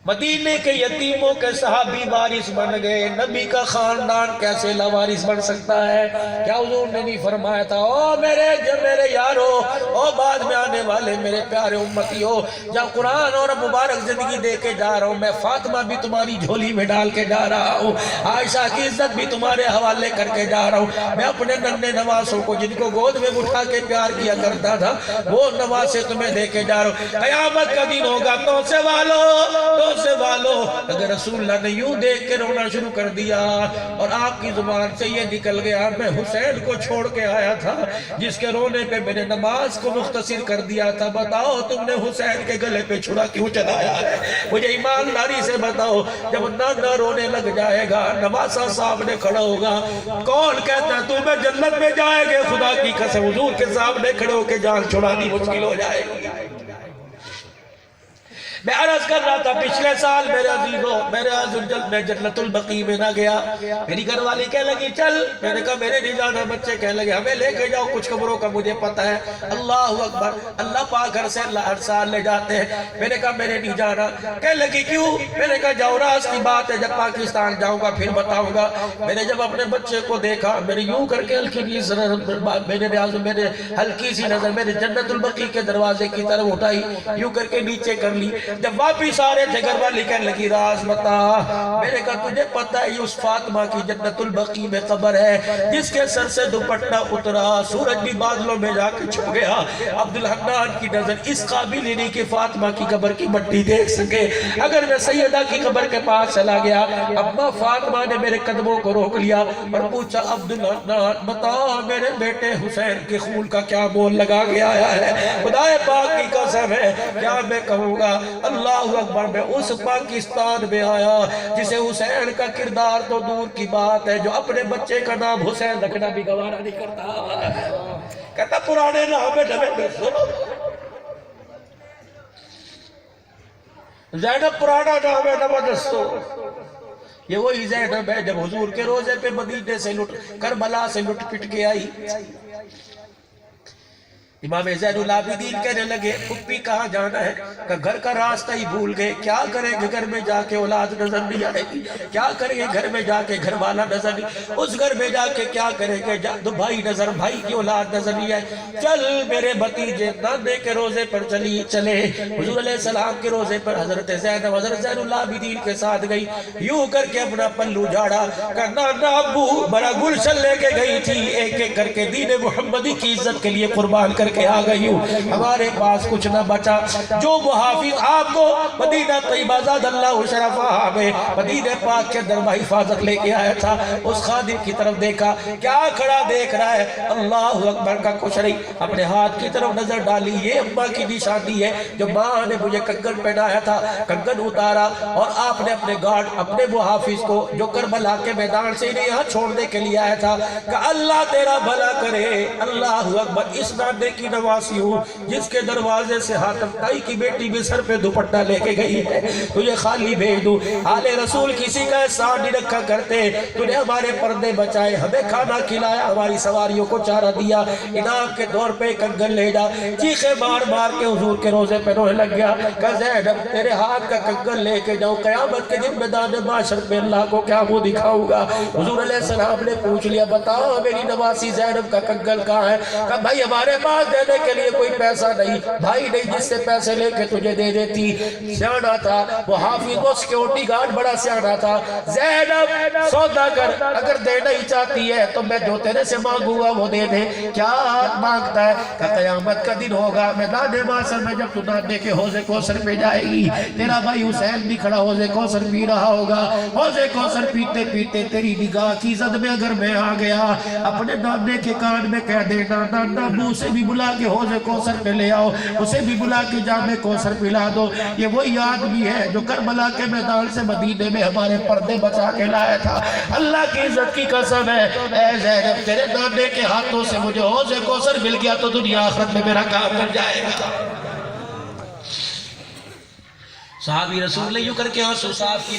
مدینے کے یتیموں کے صحابی وارث بن گئے، نبی کا خاندان کیسے لاوارث بن سکتا ہے؟ کیا حضور نے نہیں فرمایا تھا او میرے یارو، او بعد میں آنے والے میرے پیارے امتیوں، جب قرآن اور مبارک زندگی دے کے جا رہا ہوں، میں فاطمہ بھی تمہاری جھولی میں ڈال کے جا رہا ہوں، عائشہ کی عزت بھی تمہارے حوالے کر کے جا رہا ہوں، میں اپنے ننھے نواسوں کو جن کو گود میں اٹھا کے پیار کیا کرتا تھا وہ نواسے تمہیں دے کے جا رہا ہوں۔ قیامت کا دن ہوگا تو سے والو، اگر رسول اللہ نے یوں دیکھ کے رونا شروع کر دیا اور آپ کی زبان سے یہ نکل گیا میں حسین کو چھوڑ کے آیا تھا جس کے رونے پہ میں نے نماز کو مختصر کر دیا تھا، بتاؤ تم نے حسین کے گلے پہ چھڑا کیوں چلایا ہے؟ مجھے ایمانداری سے بتاؤ، جب نانا رونے لگ جائے گا، نواسہ سامنے کھڑا ہوگا، کون کہتا ہے تمہیں جنت میں جائے گے؟ خدا کی قسم حضور کے سامنے کھڑے ہو کے جان چھڑانی مشکل ہو جائے گی۔ میں عرض کر رہا تھا پچھلے سال میرے عزیزوں، میرے عزیزوں میں جنت البقیع میں نہ گیا، میری گھر والی کہہ لگی چل، میں نے کہا میرے نہیں جانا، بچے کہہ لگے ہمیں لے کے جاؤ، کچھ قبروں کا مجھے پتہ ہے، اللہ اکبر، اللہ پاک گھر سے اللہ ہر سال لے جاتے ہیں، میں نے کہا میرے نہیں جانا، کہہ لگی کیوں؟ میں نے کہا جاؤ راز کی بات ہے، جب پاکستان جاؤں گا پھر بتاؤں گا۔ میں نے جب اپنے بچے کو دیکھا، میں نے یوں کر کے ہلکی سی نظر میرے جنت البقیع کے دروازے کی طرف اٹھائی، یوں کر کے نیچے کر لی، جب واپس آ رہے تھے گھر والی کہنے لگی راز بتا، میں نے کہا تجھے پتہ ہے یہ اس فاطمہ کی جنت البقیع میں قبر ہے جس کے سر سے دوپٹہ اترا، سورج بھی بادلوں میں جا کے چھپ گیا، عبدالحنان کی نظر اس قابل ہی نہیں کہ فاطمہ کی قبر کی مٹی دیکھ سکے۔ اگر میں سیدہ کی قبر کے پاس چلا گیا، اما فاطمہ نے میرے قدموں کو روک لیا اور پوچھا عبدالحنان بتا میرے بیٹے حسین کے خون کا کیا مول لگا کے آیا ہے؟ خدا پاک کی قسم ہے کیا میں کہوں گا، اللہ اکبر، میں اس پاکستان میں آیا جسے حسین کا کردار تو دور کی بات ہے، جو اپنے بچے کا نام حسین رکھنا بھی گوارا نہیں کرتا، کہتا پرانے نام میں سنو، زینب پرانا نام ہے نہ دستو، یہ وہی زینب ہے جب حضور کے روزے پہ مدینے سے کربلا سے لٹ پٹ کے آئی۔ امام زین العابدین کہنے لگے پھپھی کہاں جانا ہے؟ کہ گھر کا راستہ ہی بھول گئے، کیا کریں گے گھر میں جا کے اولاد نظر نہیں آئے گی، کیا کریں گے گھر میں جا کے گھر والا نظر نہیں، اس گھر میں جا کے کیا کریں گے تو بھائی کی اولاد نظر نہیں آئے، چل میرے بھتیجے نانے کے روزے پر چلے، حضور علیہ السلام کے روزے پر حضرت زین العابدین کے ساتھ گئی، یوں کر کے اپنا پلو جھاڑا کہ نانا ابو بڑا گلشن لے کے گئی تھی، ایک ایک کر کے دین محمدی کی عزت کے لیے قربان کر کے آ گئی ہوں، ہمارے پاس کچھ نہ بچا، جو محافظ آپ کو مدینہ طیبہ زاد اللہ شرفہ میں مدینہ پاک کے در حفاظت لے کے آیا تھا، اس خادم کی طرف دیکھا، کیا کھڑا دیکھ رہا ہے؟ اللہ اکبر کا کچھ نہیں، اپنے ہاتھ کی طرف نظر ڈالی، یہ اماں کی نشانی ہے جو ماں نے مجھے کنگن پہنایا تھا، کنگن اتارا اور آپ نے اپنے گارڈ اپنے محافظ کو جو کربلا کے میدان سے انہیں یہاں چھوڑنے کے لیے آیا تھا کہ اللہ تیرا بھلا کرے، اللہ اکبر، اس نانے کی نواسی ہوں جس کے دروازے سے حاتم تائی کی بیٹی بھی سر پہ دوپٹہ لے کے گئی ہے، تجھے خالی بھیج دوں، آل رسول کسی کا احسان نہیں رکھا کرتے، تو نے ہمارے پردے بچائے، ہمیں کھانا کھلایا، ہماری سواریوں کو چارہ دیا، انعام کے دور پہ کنگن لے جا، چیخے مار مار کے حضور کے روزے پہ رونے لگ گیا کہ زینب تیرے ہاتھ کا کنگن لے کے جاؤ، قیامت کے دن میدان معاشر میں اللہ کو کیا وہ دکھاؤں گا؟ حضور علیہ السلام نے پوچھ لیا بتاؤ میری نواسی زینب کا کنگن کہاں ہے؟ کہ بھائی ہمارے پاس دینے کے لیے کوئی پیسہ نہیں، بھائی نہیں جس سے پیسے لے کے تجھے دے دیتی، سیانا تھا وہ حافظ، وہ سیکیورٹی گارڈ بڑا سیانا تھا، زینب سودا کر، اگر دینا ہی چاہتی ہے تو میں جو تیرے سے مانگوں گا وہ دے دے، کیا مانگتا ہے؟ کہ قیامت کا دن ہوگا میدان معاشر میں جب تو نانے کے حوض کوثر پہ جائے گی، تیرا بھائی حسین بھی کھڑا حوض کوثر پی رہا ہوگا، حوض کوثر پیتے پیتے تیری نگاہ کی زد میں اگر میں آ گیا، اپنے نانے کے کان میں کہہ دینا نانا ابو سے بھی بلا کے حوض کوثر پہ لے آؤ، اسے بھی بلا کے جام کوثر پلا دو، یہ وہی آدمی ہے جو کربلا کے میدان سے مدینے میں ہمارے پردے بچا کے لایا تھا، اللہ کی عزت کی قسم ہے، اے زینب تیرے نانے کے ہاتھوں سے مجھے حوض کوثر مل گیا تو دنیا آخرت میں میرا کام بن جائے گا۔ صحابی رسول نے یوں کر کے آنسو صاف کی